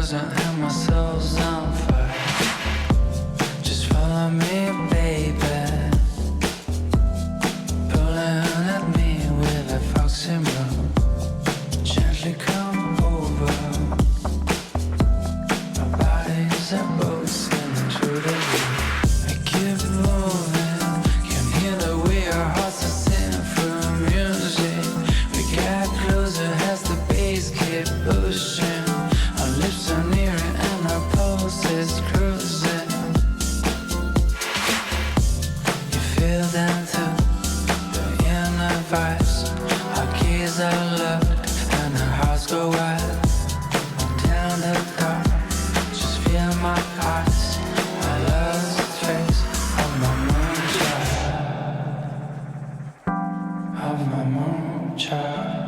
closer and my soul's on fire. Just follow me, baby. Pulling at me with a foxy move. Gently come over. My body's a boat sailing through the room. I keep moving. Can hear the way our hearts are singing through music. We get closer as the bass keep pushing. Our lips are nearing and our pulse is cruising. You feel them too, the inner vibes. Our keys are locked and our hearts go wild. Down the dark, just feel my eyes. I lost the trace of my moonchild, of my moonchild.